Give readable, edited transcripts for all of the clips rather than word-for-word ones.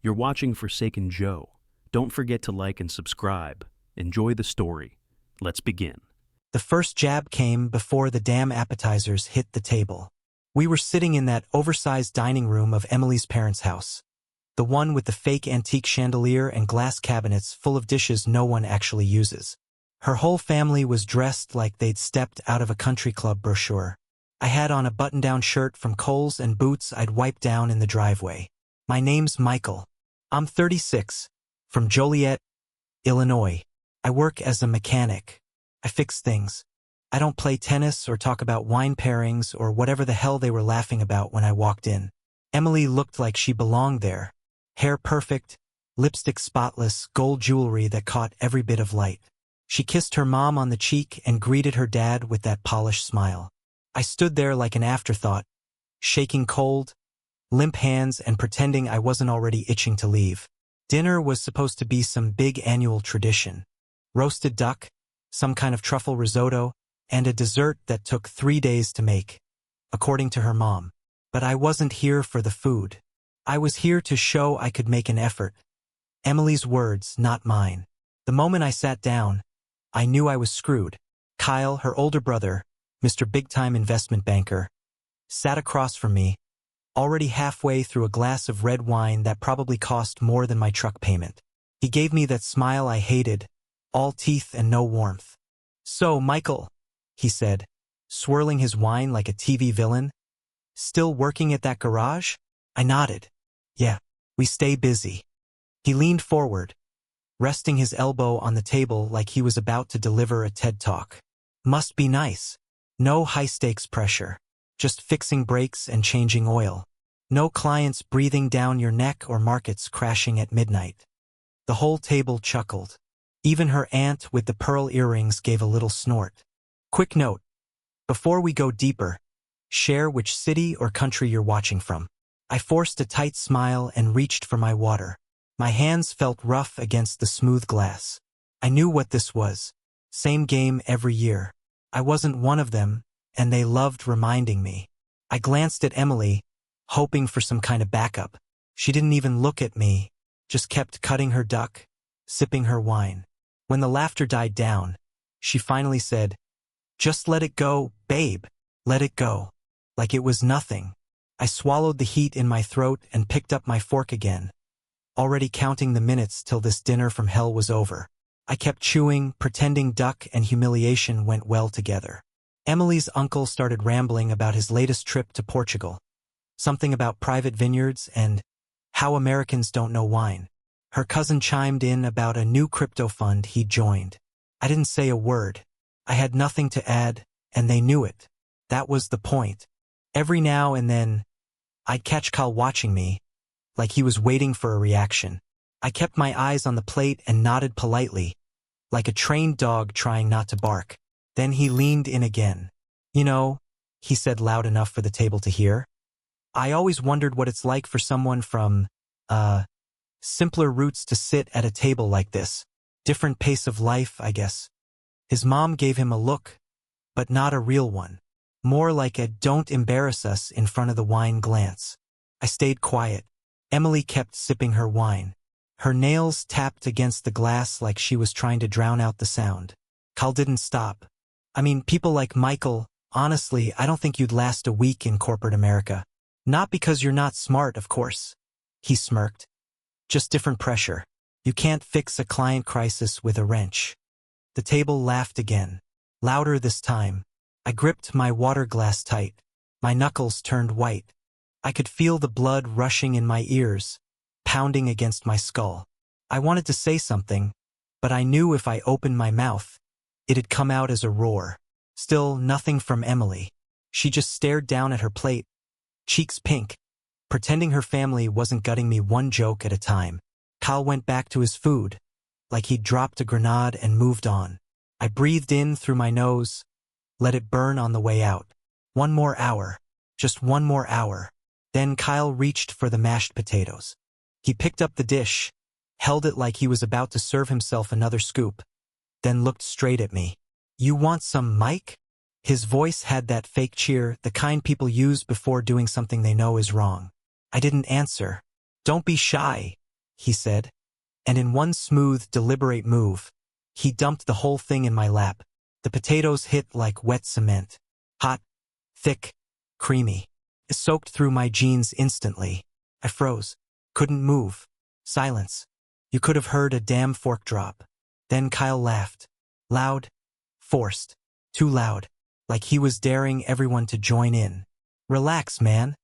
You're watching Forsaken Joe. Don't forget to like and subscribe. Enjoy the story. Let's begin. The first jab came before the damn appetizers hit the table. We were sitting in that oversized dining room of Emily's parents' house. The one with the fake antique chandelier and glass cabinets full of dishes no one actually uses. Her whole family was dressed like they'd stepped out of a country club brochure. I had on a button-down shirt from Kohl's and boots I'd wiped down in the driveway. My name's Michael. I'm 36, from Joliet, Illinois. I work as a mechanic. I fix things. I don't play tennis or talk about wine pairings or whatever the hell they were laughing about when I walked in. Emily looked like she belonged there. Hair perfect, lipstick spotless, gold jewelry that caught every bit of light. She kissed her mom on the cheek and greeted her dad with that polished smile. I stood there like an afterthought, shaking cold, limp hands and pretending I wasn't already itching to leave. Dinner was supposed to be some big annual tradition. Roasted duck, some kind of truffle risotto, and a dessert that took 3 days to make, according to her mom. But I wasn't here for the food. I was here to show I could make an effort. Emily's words, not mine. The moment I sat down, I knew I was screwed. Kyle, her older brother, Mr. Big-Time Investment Banker, sat across from me, already halfway through a glass of red wine that probably cost more than my truck payment. He gave me that smile I hated, all teeth and no warmth. "So, Michael," he said, swirling his wine like a TV villain, "still working at that garage?" I nodded. "Yeah, we stay busy." He leaned forward, resting his elbow on the table like he was about to deliver a TED Talk. "Must be nice. No high-stakes pressure. Just fixing brakes and changing oil. No clients breathing down your neck or markets crashing at midnight." The whole table chuckled. Even her aunt with the pearl earrings gave a little snort. "Quick note. Before we go deeper, share which city or country you're watching from." I forced a tight smile and reached for my water. My hands felt rough against the smooth glass. I knew what this was. Same game every year. I wasn't one of them, and they loved reminding me. I glanced at Emily, hoping for some kind of backup. She didn't even look at me, just kept cutting her duck, sipping her wine. When the laughter died down, she finally said, "Just let it go, babe. Let it go." Like it was nothing. I swallowed the heat in my throat and picked up my fork again, already counting the minutes till this dinner from hell was over. I kept chewing, pretending duck and humiliation went well together. Emily's uncle started rambling about his latest trip to Portugal. Something about private vineyards and how Americans don't know wine. Her cousin chimed in about a new crypto fund he'd joined. I didn't say a word. I had nothing to add, and they knew it. That was the point. Every now and then, I'd catch Kyle watching me, like he was waiting for a reaction. I kept my eyes on the plate and nodded politely, like a trained dog trying not to bark. Then he leaned in again. "You know," he said loud enough for the table to hear, "I always wondered what it's like for someone from, simpler roots to sit at a table like this. Different pace of life, I guess." His mom gave him a look, but not a real one. More like a "don't embarrass us" in front of the wine glance. I stayed quiet. Emily kept sipping her wine. Her nails tapped against the glass like she was trying to drown out the sound. Kyle didn't stop. "I mean, people like Michael, honestly, I don't think you'd last a week in corporate America. Not because you're not smart, of course." He smirked. "Just different pressure. You can't fix a client crisis with a wrench." The table laughed again. Louder this time. I gripped my water glass tight. My knuckles turned white. I could feel the blood rushing in my ears, pounding against my skull. I wanted to say something, but I knew if I opened my mouth, it'd come out as a roar. Still nothing from Emily. She just stared down at her plate, cheeks pink, pretending her family wasn't gutting me one joke at a time. Kyle went back to his food, like he'd dropped a grenade and moved on. I breathed in through my nose, let it burn on the way out. One more hour. Just one more hour. Then Kyle reached for the mashed potatoes. He picked up the dish, held it like he was about to serve himself another scoop, then looked straight at me. "You want some, Mike?" His voice had that fake cheer, the kind people use before doing something they know is wrong. I didn't answer. "Don't be shy," he said. And in one smooth, deliberate move, he dumped the whole thing in my lap. The potatoes hit like wet cement. Hot, thick, creamy. It soaked through my jeans instantly. I froze. Couldn't move. Silence. You could have heard a damn fork drop. Then Kyle laughed. Loud. Forced. Too loud. Like he was daring everyone to join in. Relax, man.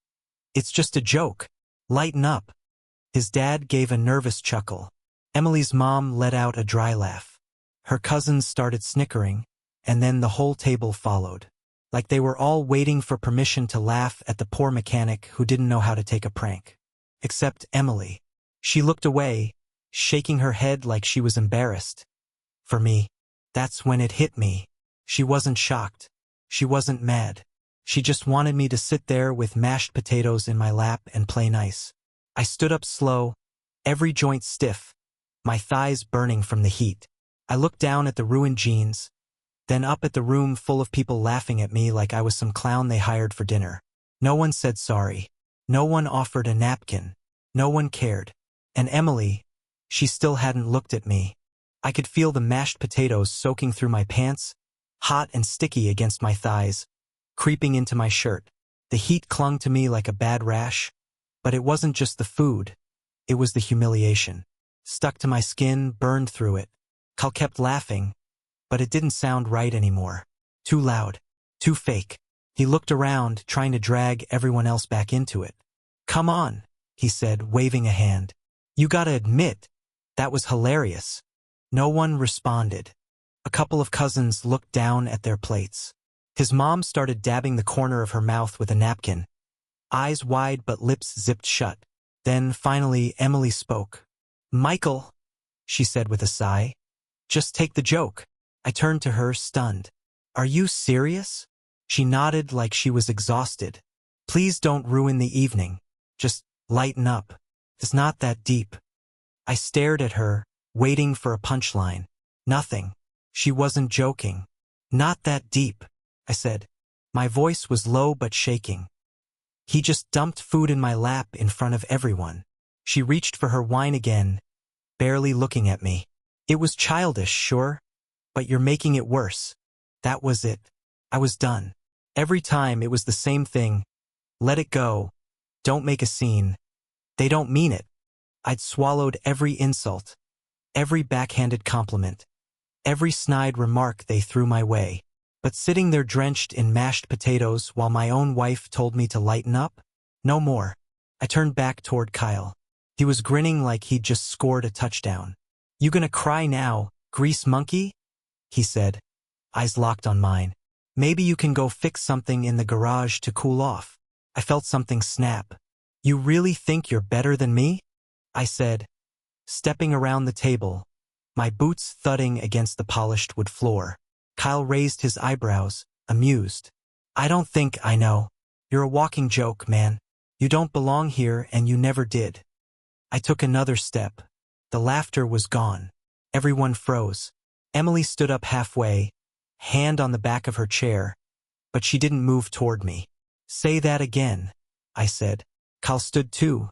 It's just a joke. Lighten up. His dad gave a nervous chuckle. Emily's mom let out a dry laugh. Her cousins started snickering, and then the whole table followed. Like they were all waiting for permission to laugh at the poor mechanic who didn't know how to take a prank. Except Emily. She looked away, shaking her head like she was embarrassed. For me, that's when it hit me. She wasn't shocked. She wasn't mad. She just wanted me to sit there with mashed potatoes in my lap and play nice. I stood up slow, every joint stiff, my thighs burning from the heat. I looked down at the ruined jeans, then up at the room full of people laughing at me like I was some clown they hired for dinner. No one said sorry. No one offered a napkin. No one cared. And Emily, she still hadn't looked at me. I could feel the mashed potatoes soaking through my pants, hot and sticky against my thighs, creeping into my shirt. The heat clung to me like a bad rash, but it wasn't just the food. It was the humiliation. Stuck to my skin, burned through it. Kyle kept laughing, but it didn't sound right anymore. Too loud. Too fake. He looked around, trying to drag everyone else back into it. Come on, he said, waving a hand. You gotta admit, that was hilarious. No one responded. A couple of cousins looked down at their plates. His mom started dabbing the corner of her mouth with a napkin, eyes wide but lips zipped shut. Then, finally, Emily spoke. Michael, she said with a sigh. Just take the joke. I turned to her, stunned. Are you serious? She nodded like she was exhausted. Please don't ruin the evening. Just lighten up. It's not that deep. I stared at her, waiting for a punchline. Nothing. She wasn't joking. Not that deep, I said. My voice was low but shaking. He just dumped food in my lap in front of everyone. She reached for her wine again, barely looking at me. It was childish, sure, but you're making it worse. That was it. I was done. Every time it was the same thing. Let it go. Don't make a scene. They don't mean it. I'd swallowed every insult, every backhanded compliment, every snide remark they threw my way. But sitting there drenched in mashed potatoes while my own wife told me to lighten up? No more. I turned back toward Kyle. He was grinning like he'd just scored a touchdown. You gonna cry now, grease monkey? He said, eyes locked on mine. Maybe you can go fix something in the garage to cool off. I felt something snap. You really think you're better than me? I said, stepping around the table, my boots thudding against the polished wood floor. Kyle raised his eyebrows, amused. I don't think I know. You're a walking joke, man. You don't belong here and you never did. I took another step. The laughter was gone. Everyone froze. Emily stood up halfway, hand on the back of her chair, but she didn't move toward me. Say that again, I said. Kyle stood too,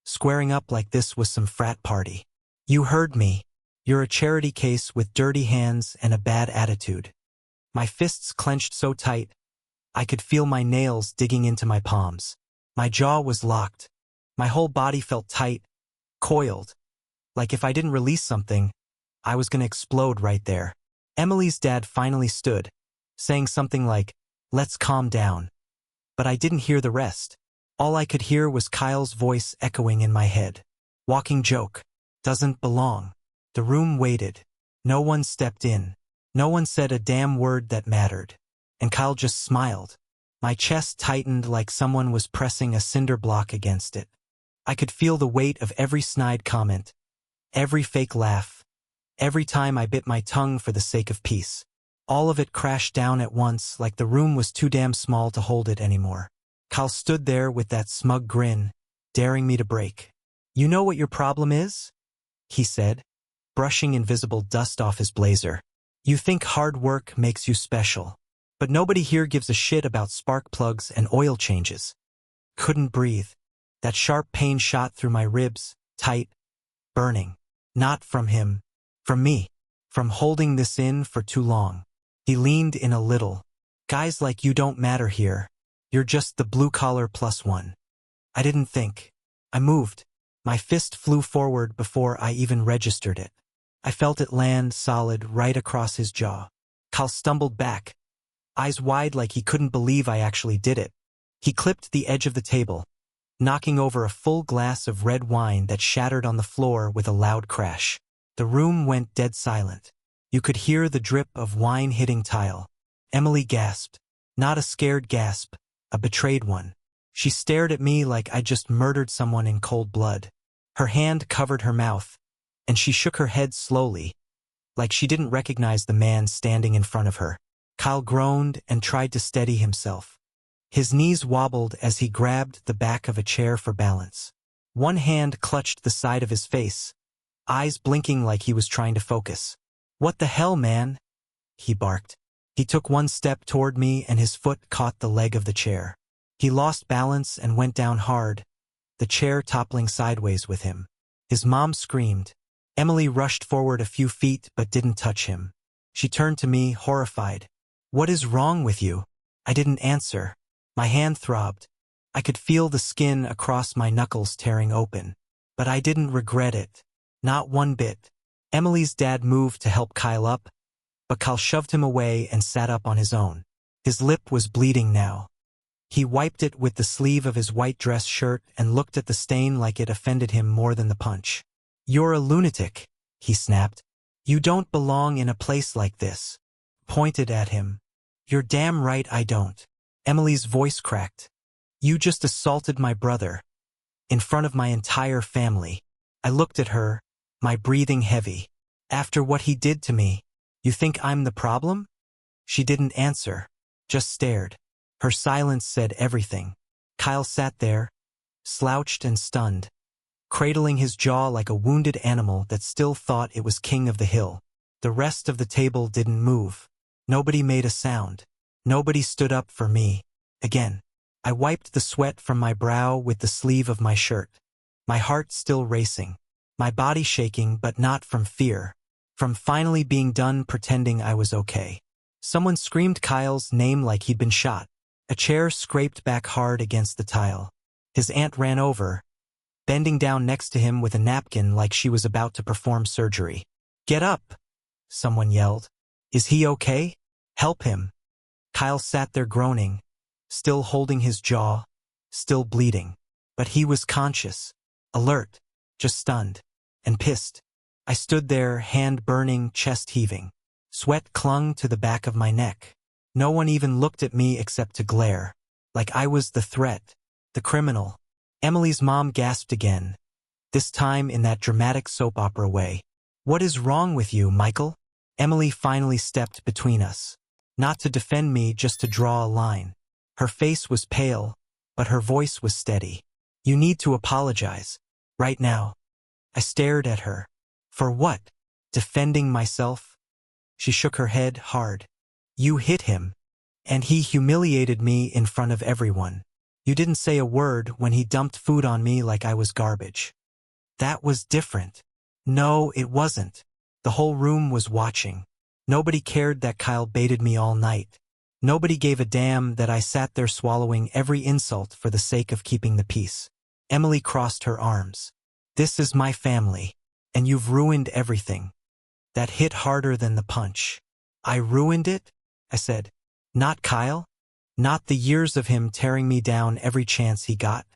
squaring up like this was some frat party. You heard me. You're a charity case with dirty hands and a bad attitude. My fists clenched so tight, I could feel my nails digging into my palms. My jaw was locked. My whole body felt tight, coiled, like if I didn't release something, I was going to explode right there. Emily's dad finally stood, saying something like, let's calm down. But I didn't hear the rest. All I could hear was Kyle's voice echoing in my head. Walking joke. Doesn't belong. The room waited. No one stepped in. No one said a damn word that mattered. And Kyle just smiled. My chest tightened like someone was pressing a cinder block against it. I could feel the weight of every snide comment, every fake laugh, every time I bit my tongue for the sake of peace. All of it crashed down at once like the room was too damn small to hold it anymore. Kyle stood there with that smug grin, daring me to break. You know what your problem is? He said, brushing invisible dust off his blazer. You think hard work makes you special. But nobody here gives a shit about spark plugs and oil changes. Couldn't breathe. That sharp pain shot through my ribs, tight, burning. Not from him. From me. From holding this in for too long. He leaned in a little. Guys like you don't matter here. You're just the blue-collar plus one. I didn't think. I moved. My fist flew forward before I even registered it. I felt it land solid right across his jaw. Kyle stumbled back, eyes wide like he couldn't believe I actually did it. He clipped the edge of the table, knocking over a full glass of red wine that shattered on the floor with a loud crash. The room went dead silent. You could hear the drip of wine hitting tile. Emily gasped. Not a scared gasp, a betrayed one. She stared at me like I'd just murdered someone in cold blood. Her hand covered her mouth, and she shook her head slowly, like she didn't recognize the man standing in front of her. Kyle groaned and tried to steady himself. His knees wobbled as he grabbed the back of a chair for balance. One hand clutched the side of his face, eyes blinking like he was trying to focus. "What the hell, man?" he barked. He took one step toward me and his foot caught the leg of the chair. He lost balance and went down hard, the chair toppling sideways with him. His mom screamed. Emily rushed forward a few feet but didn't touch him. She turned to me, horrified. "What is wrong with you?" I didn't answer. My hand throbbed. I could feel the skin across my knuckles tearing open. But I didn't regret it. Not one bit. Emily's dad moved to help Kyle up, but Kyle shoved him away and sat up on his own. His lip was bleeding now. He wiped it with the sleeve of his white dress shirt and looked at the stain like it offended him more than the punch. "You're a lunatic," he snapped. "You don't belong in a place like this." Pointed at him. "You're damn right I don't." Emily's voice cracked. "You just assaulted my brother. In front of my entire family." I looked at her, my breathing heavy. "After what he did to me, you think I'm the problem?" She didn't answer, just stared. Her silence said everything. Kyle sat there, slouched and stunned, cradling his jaw like a wounded animal that still thought it was king of the hill. The rest of the table didn't move. Nobody made a sound. Nobody stood up for me. Again, I wiped the sweat from my brow with the sleeve of my shirt. My heart still racing. My body shaking, but not from fear. From finally being done pretending I was okay. Someone screamed Kyle's name like he'd been shot. A chair scraped back hard against the tile. His aunt ran over, bending down next to him with a napkin like she was about to perform surgery. "Get up!" someone yelled. "Is he okay? Help him." Kyle sat there groaning, still holding his jaw, still bleeding. But he was conscious, alert, just stunned, and pissed. I stood there, hand burning, chest heaving. Sweat clung to the back of my neck. No one even looked at me except to glare, like I was the threat, the criminal. Emily's mom gasped again, this time in that dramatic soap opera way. "What is wrong with you, Michael?" Emily finally stepped between us. Not to defend me, just to draw a line. Her face was pale, but her voice was steady. "You need to apologize. Right now." I stared at her. "For what? Defending myself?" She shook her head hard. "You hit him, and he humiliated me in front of everyone. You didn't say a word when he dumped food on me like I was garbage." That was different. No, it wasn't. The whole room was watching. Nobody cared that Kyle baited me all night. Nobody gave a damn that I sat there swallowing every insult for the sake of keeping the peace. Emily crossed her arms. "This is my family, and you've ruined everything." That hit harder than the punch. "I ruined it?" I said. "Not Kyle? Not the years of him tearing me down every chance he got?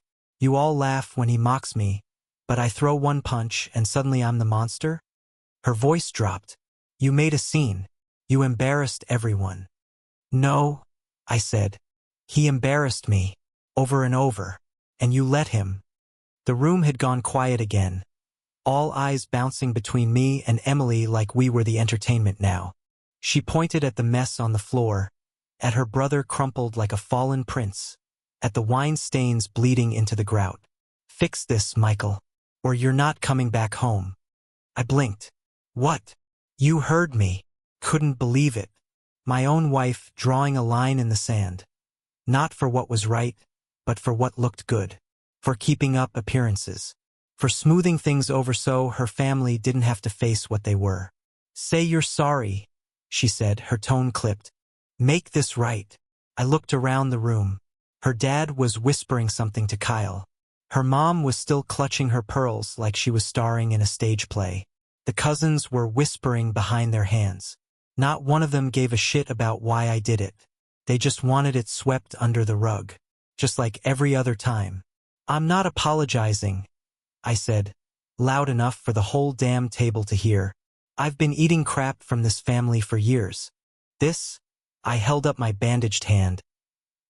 You all laugh when he mocks me, but I throw one punch and suddenly I'm the monster?" Her voice dropped. "You made a scene. You embarrassed everyone." "No," I said. "He embarrassed me, over and over, and you let him." The room had gone quiet again, all eyes bouncing between me and Emily like we were the entertainment now. She pointed at the mess on the floor, at her brother crumpled like a fallen prince, at the wine stains bleeding into the grout. "Fix this, Michael, or you're not coming back home." I blinked. "What?" "You heard me." Couldn't believe it. My own wife drawing a line in the sand. Not for what was right, but for what looked good. For keeping up appearances. for smoothing things over so her family didn't have to face what they were. "Say you're sorry," she said, her tone clipped. "Make this right." I looked around the room. Her dad was whispering something to Kyle. Her mom was still clutching her pearls like she was starring in a stage play. The cousins were whispering behind their hands. Not one of them gave a shit about why I did it. They just wanted it swept under the rug. Just like every other time. "I'm not apologizing," I said, loud enough for the whole damn table to hear. "I've been eating crap from this family for years. This," I held up my bandaged hand.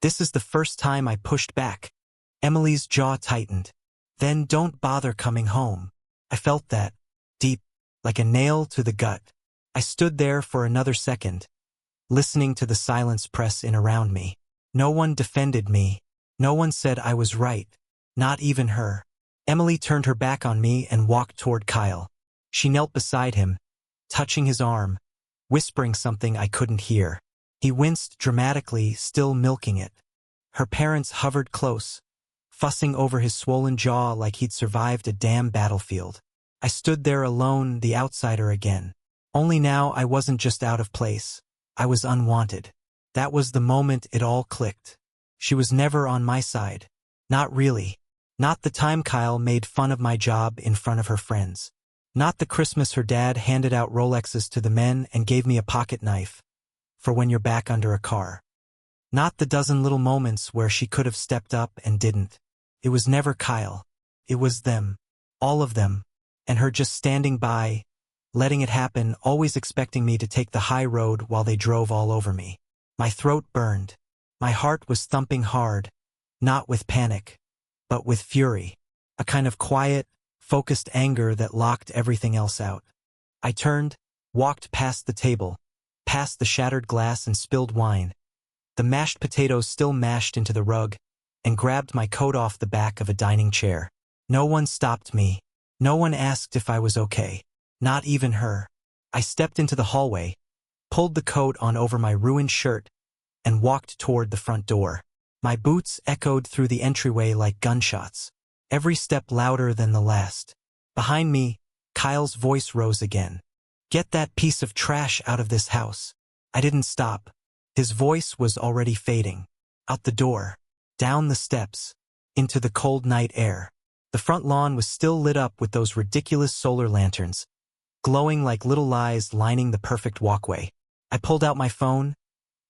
"This is the first time I pushed back." Emily's jaw tightened. "Then don't bother coming home." I felt that, deep, like a nail to the gut. I stood there for another second, listening to the silence press in around me. No one defended me. No one said I was right. Not even her. Emily turned her back on me and walked toward Kyle. She knelt beside him, touching his arm, whispering something I couldn't hear. He winced dramatically, still milking it. Her parents hovered close, fussing over his swollen jaw like he'd survived a damn battlefield. I stood there alone, the outsider again. Only now I wasn't just out of place. I was unwanted. That was the moment it all clicked. She was never on my side. Not really. Not the time Kyle made fun of my job in front of her friends. Not the Christmas her dad handed out Rolexes to the men and gave me a pocket knife for when you're back under a car. Not the dozen little moments where she could have stepped up and didn't. It was never Kyle. It was them. All of them. And her just standing by, letting it happen, always expecting me to take the high road while they drove all over me. My throat burned. My heart was thumping hard, not with panic, but with fury. A kind of quiet, focused anger that locked everything else out. I turned, walked past the table, past the shattered glass and spilled wine, the mashed potatoes still mashed into the rug, and grabbed my coat off the back of a dining chair. No one stopped me. No one asked if I was okay. Not even her. I stepped into the hallway, pulled the coat on over my ruined shirt, and walked toward the front door. My boots echoed through the entryway like gunshots, every step louder than the last. Behind me, Kyle's voice rose again. "Get that piece of trash out of this house." I didn't stop. His voice was already fading. Out the door, down the steps, into the cold night air. The front lawn was still lit up with those ridiculous solar lanterns, glowing like little lies lining the perfect walkway. I pulled out my phone,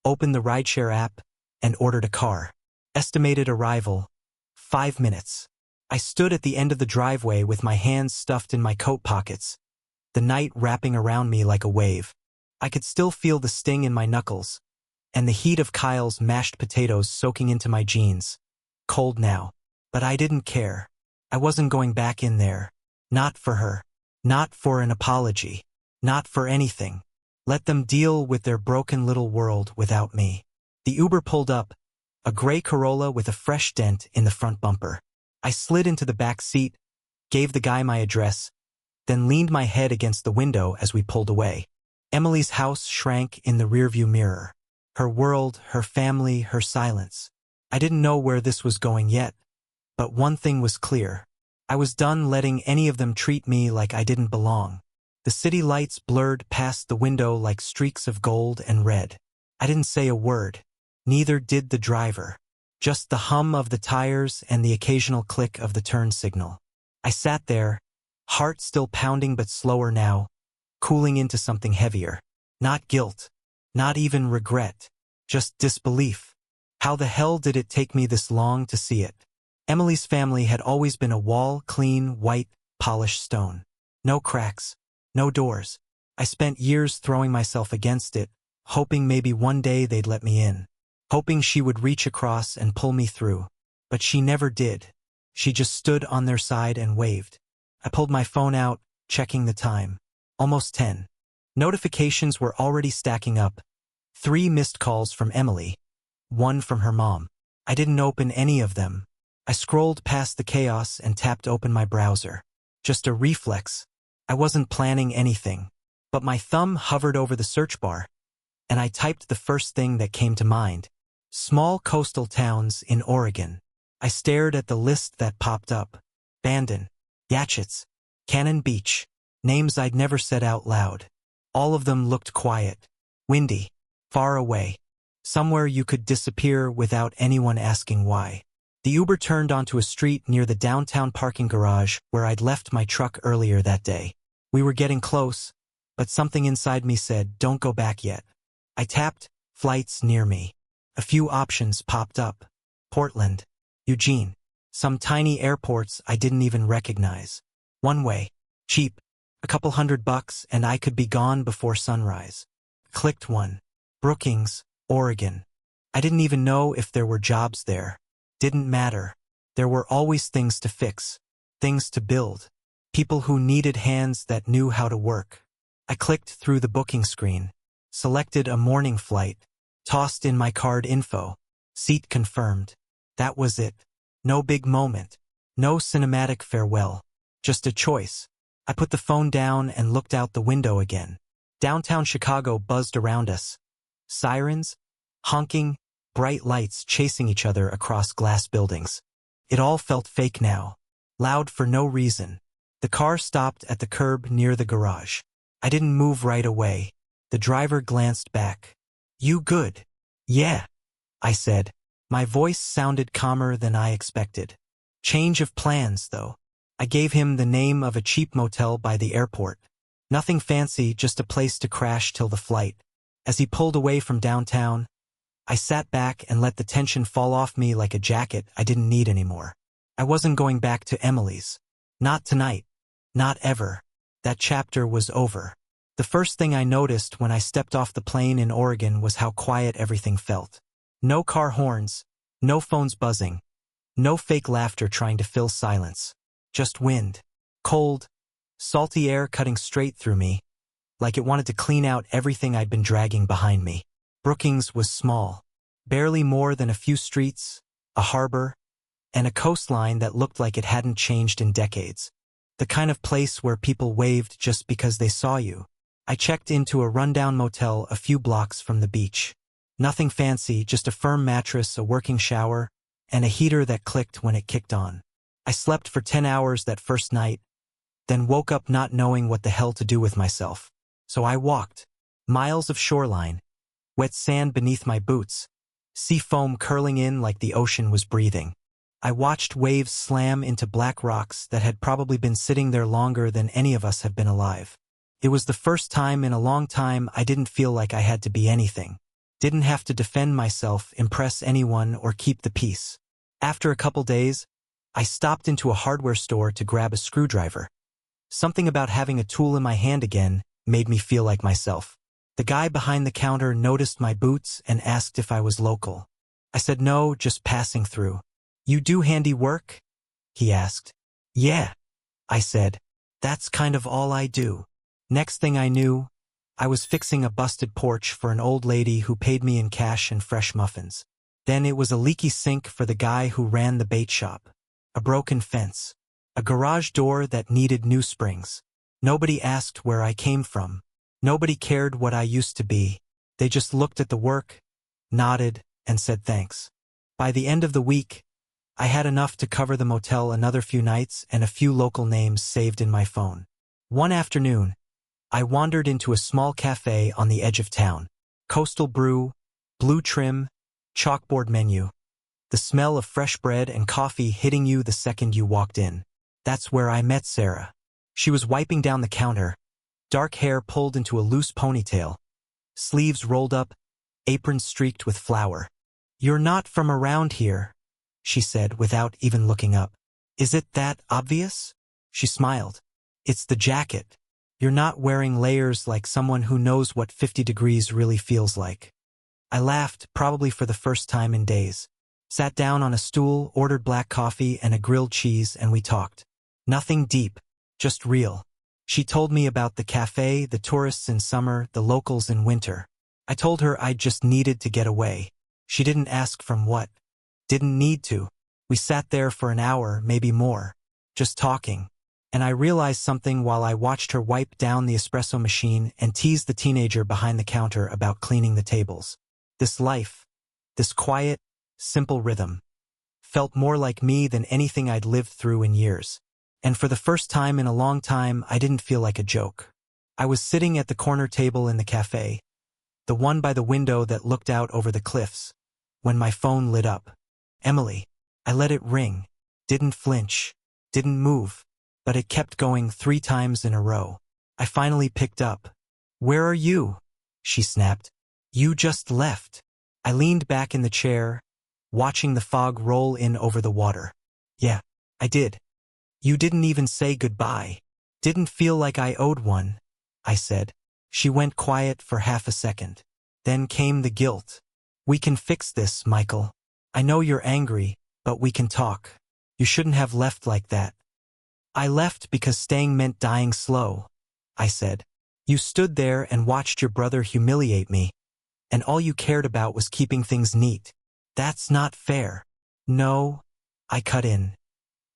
opened the rideshare app, and ordered a car. Estimated arrival, 5 minutes. I stood at the end of the driveway with my hands stuffed in my coat pockets, the night wrapping around me like a wave. I could still feel the sting in my knuckles, and the heat of Kyle's mashed potatoes soaking into my jeans. Cold now. But I didn't care. I wasn't going back in there. Not for her. Not for an apology. Not for anything. Let them deal with their broken little world without me. The Uber pulled up, a gray Corolla with a fresh dent in the front bumper. I slid into the back seat, gave the guy my address, then leaned my head against the window as we pulled away. Emily's house shrank in the rearview mirror. Her world, her family, her silence. I didn't know where this was going yet, but one thing was clear. I was done letting any of them treat me like I didn't belong. The city lights blurred past the window like streaks of gold and red. I didn't say a word. Neither did the driver. Just the hum of the tires and the occasional click of the turn signal. I sat there, heart still pounding but slower now, cooling into something heavier. Not guilt. Not even regret. Just disbelief. How the hell did it take me this long to see it? Emily's family had always been a wall, clean, white, polished stone. No cracks. No doors. I spent years throwing myself against it, hoping maybe one day they'd let me in. Hoping she would reach across and pull me through. But she never did. She just stood on their side and waved. I pulled my phone out, checking the time. Almost 10. Notifications were already stacking up. 3 missed calls from Emily. 1 from her mom. I didn't open any of them. I scrolled past the chaos and tapped open my browser. Just a reflex. I wasn't planning anything. But my thumb hovered over the search bar, and I typed the first thing that came to mind. Small coastal towns in Oregon. I stared at the list that popped up. Bandon, Yachits, Cannon Beach, names I'd never said out loud. All of them looked quiet, windy, far away, somewhere you could disappear without anyone asking why. The Uber turned onto a street near the downtown parking garage where I'd left my truck earlier that day. We were getting close, but something inside me said, "Don't go back yet." I tapped flights near me. A few options popped up. Portland, Eugene, some tiny airports I didn't even recognize. One way, cheap, a couple $100 and I could be gone before sunrise. Clicked one. Brookings, Oregon. I didn't even know if there were jobs there. Didn't matter. There were always things to fix, things to build, people who needed hands that knew how to work. I clicked through the booking screen, selected a morning flight, tossed in my card info, seat confirmed. That was it. No big moment. No cinematic farewell. Just a choice. I put the phone down and looked out the window again. Downtown Chicago buzzed around us. Sirens, honking, bright lights chasing each other across glass buildings. It all felt fake now. Loud for no reason. The car stopped at the curb near the garage. I didn't move right away. The driver glanced back. "You good?" "Yeah," I said. My voice sounded calmer than I expected. Change of plans, though. I gave him the name of a cheap motel by the airport. Nothing fancy, just a place to crash till the flight. As he pulled away from downtown, I sat back and let the tension fall off me like a jacket I didn't need anymore. I wasn't going back to Emily's. Not tonight. Not ever. That chapter was over. The first thing I noticed when I stepped off the plane in Oregon was how quiet everything felt. No car horns, no phones buzzing, no fake laughter trying to fill silence. Just wind. Cold, salty air cutting straight through me, like it wanted to clean out everything I'd been dragging behind me. Brookings was small, barely more than a few streets, a harbor, and a coastline that looked like it hadn't changed in decades. The kind of place where people waved just because they saw you. I checked into a rundown motel a few blocks from the beach. Nothing fancy, just a firm mattress, a working shower, and a heater that clicked when it kicked on. I slept for 10 hours that first night, then woke up not knowing what the hell to do with myself. So I walked. Miles of shoreline, wet sand beneath my boots, sea foam curling in like the ocean was breathing. I watched waves slam into black rocks that had probably been sitting there longer than any of us have been alive. It was the first time in a long time I didn't feel like I had to be anything. Didn't have to defend myself, impress anyone, or keep the peace. After a couple days, I stopped into a hardware store to grab a screwdriver. Something about having a tool in my hand again made me feel like myself. The guy behind the counter noticed my boots and asked if I was local. I said no, just passing through. "You do handy work?" he asked. "Yeah," I said. "That's kind of all I do." Next thing I knew, I was fixing a busted porch for an old lady who paid me in cash and fresh muffins. Then it was a leaky sink for the guy who ran the bait shop. A broken fence. A garage door that needed new springs. Nobody asked where I came from. Nobody cared what I used to be. They just looked at the work, nodded, and said thanks. By the end of the week, I had enough to cover the motel another few nights and a few local names saved in my phone. One afternoon, I wandered into a small cafe on the edge of town. Coastal brew, blue trim, chalkboard menu. The smell of fresh bread and coffee hitting you the second you walked in. That's where I met Sarah. She was wiping down the counter, dark hair pulled into a loose ponytail, sleeves rolled up, apron streaked with flour. "You're not from around here," she said without even looking up. "Is it that obvious?" She smiled. "It's the jacket. You're not wearing layers like someone who knows what 50 degrees really feels like." I laughed, probably for the first time in days. Sat down on a stool, ordered black coffee and a grilled cheese, and we talked. Nothing deep, just real. She told me about the cafe, the tourists in summer, the locals in winter. I told her I just needed to get away. She didn't ask from what. Didn't need to. We sat there for an hour, maybe more, just talking. And I realized something while I watched her wipe down the espresso machine and tease the teenager behind the counter about cleaning the tables. This life, this quiet, simple rhythm, felt more like me than anything I'd lived through in years. And for the first time in a long time, I didn't feel like a joke. I was sitting at the corner table in the cafe, the one by the window that looked out over the cliffs, when my phone lit up. Emily. I let it ring. Didn't flinch. Didn't move. But it kept going 3 times in a row. I finally picked up. "Where are you?" she snapped. "You just left." I leaned back in the chair, watching the fog roll in over the water. "Yeah, I did. You didn't even say goodbye." "Didn't feel like I owed one," I said. She went quiet for half a second. Then came the guilt. "We can fix this, Michael. I know you're angry, but we can talk. You shouldn't have left like that." "I left because staying meant dying slow," I said. "You stood there and watched your brother humiliate me, and all you cared about was keeping things neat. That's not fair." "No," I cut in.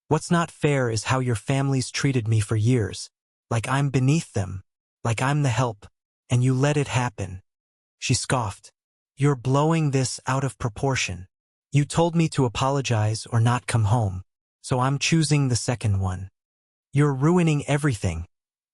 "What's not fair is how your family's treated me for years. Like I'm beneath them. Like I'm the help. And you let it happen." She scoffed. "You're blowing this out of proportion. You told me to apologize or not come home, so I'm choosing the second one." "You're ruining everything,"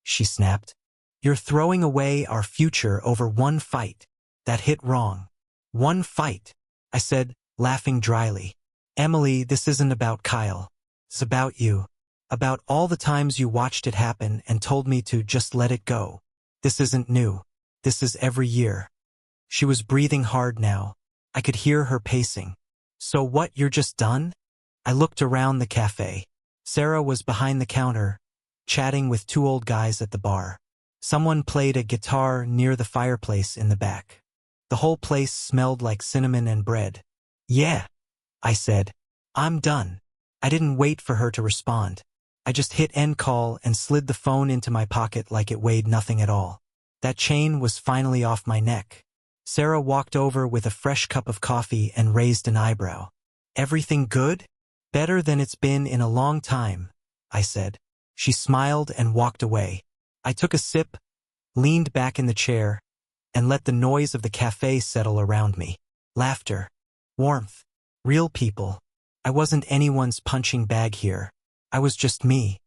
she snapped. "You're throwing away our future over one fight. That hit wrong." "One fight," I said, laughing dryly. "Emily, this isn't about Kyle. It's about you. About all the times you watched it happen and told me to just let it go. This isn't new. This is every year." She was breathing hard now. I could hear her pacing. "So what, you're just done?" I looked around the cafe. Sarah was behind the counter, chatting with 2 old guys at the bar. Someone played a guitar near the fireplace in the back. The whole place smelled like cinnamon and bread. "Yeah," I said. "I'm done." I didn't wait for her to respond. I just hit end call and slid the phone into my pocket like it weighed nothing at all. That chain was finally off my neck. Sarah walked over with a fresh cup of coffee and raised an eyebrow. "Everything good?" "Better than it's been in a long time," I said. She smiled and walked away. I took a sip, leaned back in the chair, and let the noise of the cafe settle around me. Laughter. Warmth. Real people. I wasn't anyone's punching bag here. I was just me.